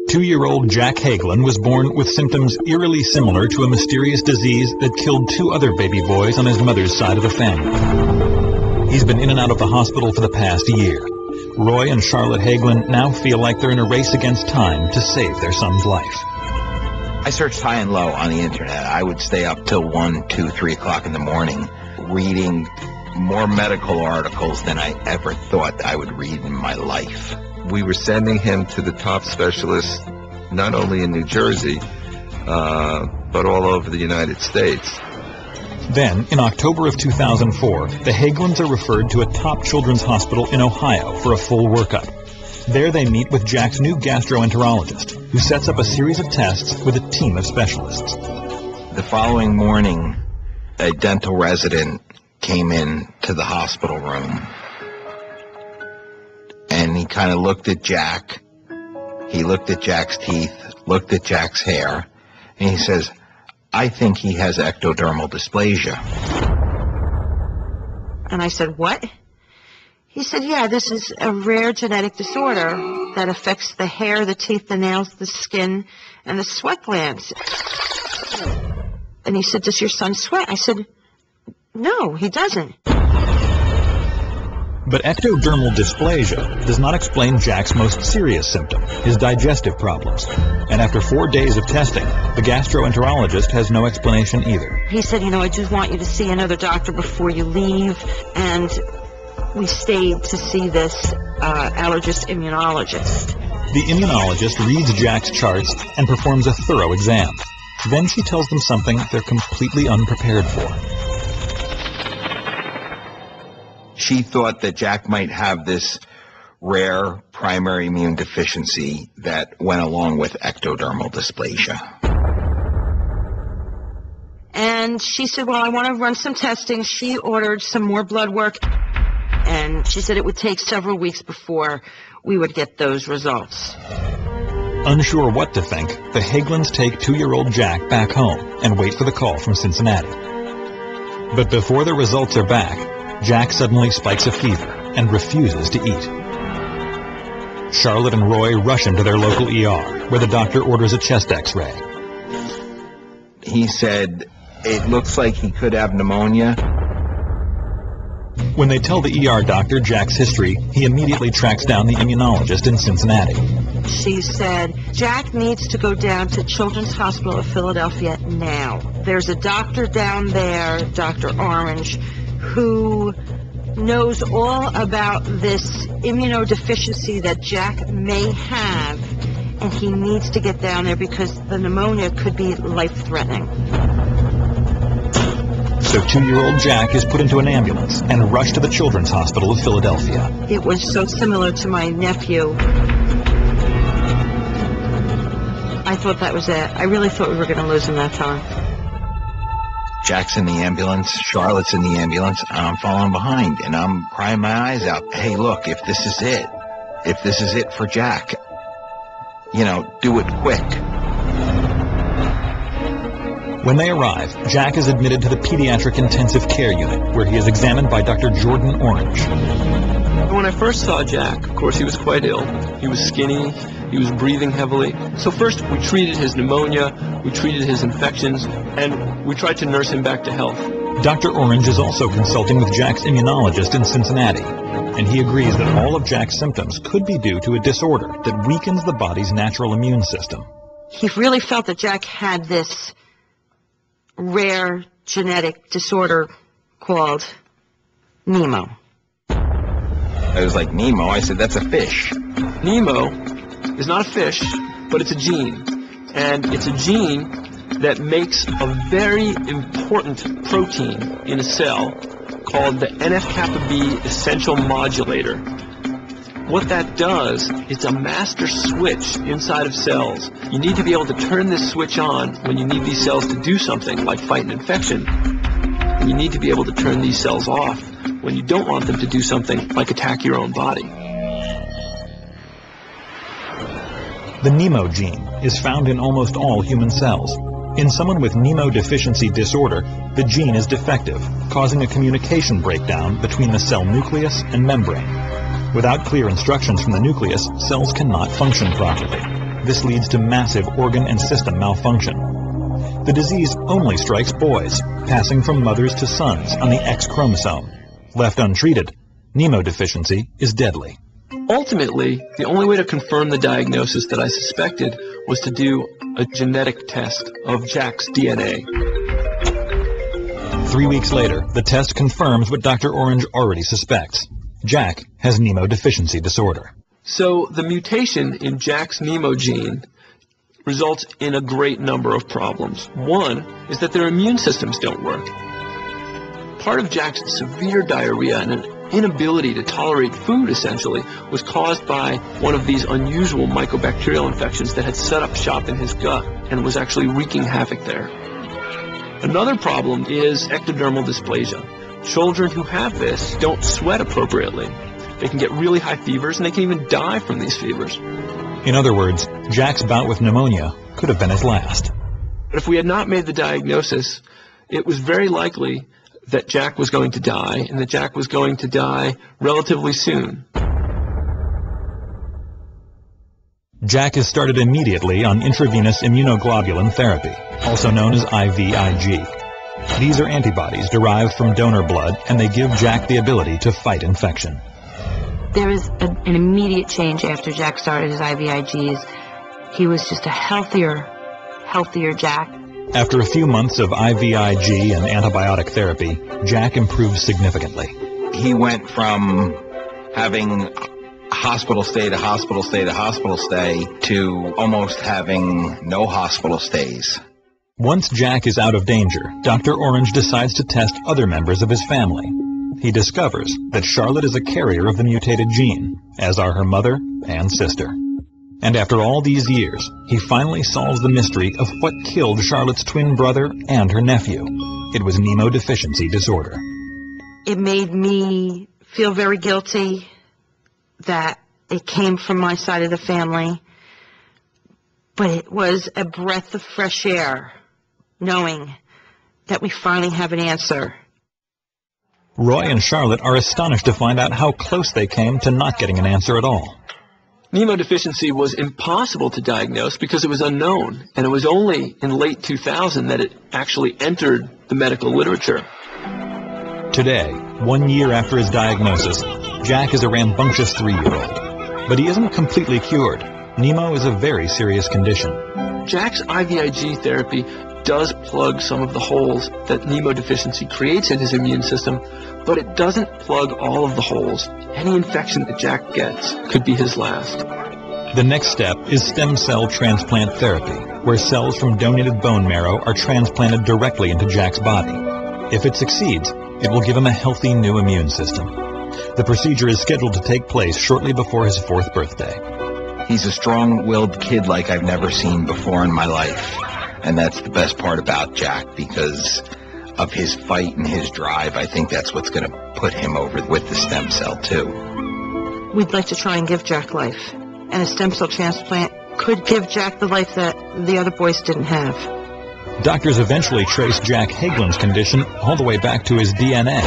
Two-year-old Jack Hagelin was born with symptoms eerily similar to a mysterious disease that killed 2 other baby boys on his mother's side of the family. He's been in and out of the hospital for the past year. Roy and Charlotte Hagelin now feel like they're in a race against time to save their son's life. I searched high and low on the internet. I would stay up till 1, 2, 3 o'clock in the morning reading more medical articles than I ever thought I would read in my life. We were sending him to the top specialists, not only in New Jersey, but all over the United States. Then, in October of 2004, the Hagelins are referred to a top children's hospital in Ohio for a full workup. There they meet with Jack's new gastroenterologist, who sets up a series of tests with a team of specialists. The following morning, a dental resident came in to the hospital room, and he kind of looked at Jack. He looked at Jack's teeth, looked at Jack's hair, and he says, "I think he has ectodermal dysplasia." And I said, "What?" He said, "Yeah, this is a rare genetic disorder that affects the hair, the teeth, the nails, the skin, and the sweat glands." And he said, "Does your son sweat?" I said, "No, he doesn't." But ectodermal dysplasia does not explain Jack's most serious symptom, his digestive problems. And after 4 days of testing, the gastroenterologist has no explanation either. He said, "I just want you to see another doctor before you leave." And we stayed to see this allergist immunologist. The immunologist reads Jack's charts and performs a thorough exam. Then she tells them something they're completely unprepared for. She thought that Jack might have this rare primary immune deficiency that went along with ectodermal dysplasia. And she said, "Well, I want to run some testing." She ordered some more blood work, and she said it would take several weeks before we would get those results. Unsure what to think, the Hagelins take 2-year-old Jack back home and wait for the call from Cincinnati. But before the results are back, Jack suddenly spikes a fever and refuses to eat. Charlotte and Roy rush him to their local ER, where the doctor orders a chest X-ray. He said, "It looks like he could have pneumonia." When they tell the ER doctor Jack's history, he immediately tracks down the immunologist in Cincinnati. She said, "Jack needs to go down to Children's Hospital of Philadelphia now. There's a doctor down there, Dr. Orange, who knows all about this immunodeficiency that Jack may have, and he needs to get down there because the pneumonia could be life-threatening." So 2-year-old Jack is put into an ambulance and rushed to the Children's Hospital of Philadelphia. It was so similar to my nephew. I thought that was it. I really thought we were going to lose him that time. Jack's in the ambulance, Charlotte's in the ambulance, and I'm falling behind, and I'm crying my eyes out. "Hey, look, if this is it for Jack, do it quick." When they arrive, Jack is admitted to the pediatric intensive care unit, where he is examined by Dr. Jordan Orange. When I first saw Jack, of course, he was quite ill. He was skinny. He was breathing heavily. So first we treated his pneumonia, we treated his infections, and we tried to nurse him back to health. Dr. Orange is also consulting with Jack's immunologist in Cincinnati, and he agrees that all of Jack's symptoms could be due to a disorder that weakens the body's natural immune system. He really felt that Jack had this rare genetic disorder called Nemo. I was like, "Nemo?" I said, "That's a fish." Nemo is not a fish, but it's a gene. And it's a gene that makes a very important protein in a cell called the NF-kappa B essential modulator. What that does, it's a master switch inside of cells. You need to be able to turn this switch on when you need these cells to do something, like fight an infection. And you need to be able to turn these cells off when you don't want them to do something, like attack your own body. The Nemo gene is found in almost all human cells. In someone with Nemo deficiency disorder, the gene is defective, causing a communication breakdown between the cell nucleus and membrane. Without clear instructions from the nucleus, cells cannot function properly. This leads to massive organ and system malfunction. The disease only strikes boys, passing from mothers to sons on the X chromosome. Left untreated, Nemo deficiency is deadly. Ultimately, the only way to confirm the diagnosis that I suspected was to do a genetic test of Jack's DNA. 3 weeks later, the test confirms what Dr. Orange already suspects. Jack has Nemo deficiency disorder. So the mutation in Jack's Nemo gene results in a great number of problems. One is that their immune systems don't work. Part of Jack's severe diarrhea and an inability to tolerate food, essentially, was caused by one of these unusual mycobacterial infections that had set up shop in his gut and was actually wreaking havoc there. Another problem is ectodermal dysplasia. Children who have this don't sweat appropriately. They can get really high fevers, and they can even die from these fevers. In other words, Jack's bout with pneumonia could have been his last. But if we had not made the diagnosis, it was very likely that Jack was going to die, and that Jack was going to die relatively soon. Jack is started immediately on intravenous immunoglobulin therapy, also known as IVIG. These are antibodies derived from donor blood, and they give Jack the ability to fight infection. There is an immediate change after Jack started his IVIGs. He was just a healthier Jack. After a few months of IVIG and antibiotic therapy, Jack improved significantly. He went from having hospital stay to hospital stay to hospital stay to almost having no hospital stays. Once Jack is out of danger, Dr. Orange decides to test other members of his family. He discovers that Charlotte is a carrier of the mutated gene, as are her mother and sister. And after all these years, he finally solves the mystery of what killed Charlotte's twin brother and her nephew. It was Nemo deficiency disorder. It made me feel very guilty that it came from my side of the family, but it was a breath of fresh air, knowing that we finally have an answer. Roy and Charlotte are astonished to find out how close they came to not getting an answer at all. Nemo deficiency was impossible to diagnose because it was unknown, and it was only in late 2000 that it actually entered the medical literature. Today, 1 year after his diagnosis, Jack is a rambunctious 3-year-old. But he isn't completely cured. Nemo is a very serious condition. Jack's IVIG therapy does plug some of the holes that Nemo deficiency creates in his immune system, but it doesn't plug all of the holes. Any infection that Jack gets could be his last. The next step is stem cell transplant therapy, where cells from donated bone marrow are transplanted directly into Jack's body. If it succeeds, it will give him a healthy new immune system. The procedure is scheduled to take place shortly before his 4th birthday. He's a strong-willed kid like I've never seen before in my life. And that's the best part about Jack, because of his fight and his drive. I think that's what's going to put him over with the stem cell, too. We'd like to try and give Jack life, and a stem cell transplant could give Jack the life that the other boys didn't have. Doctors eventually traced Jack Hagelin's condition all the way back to his DNA.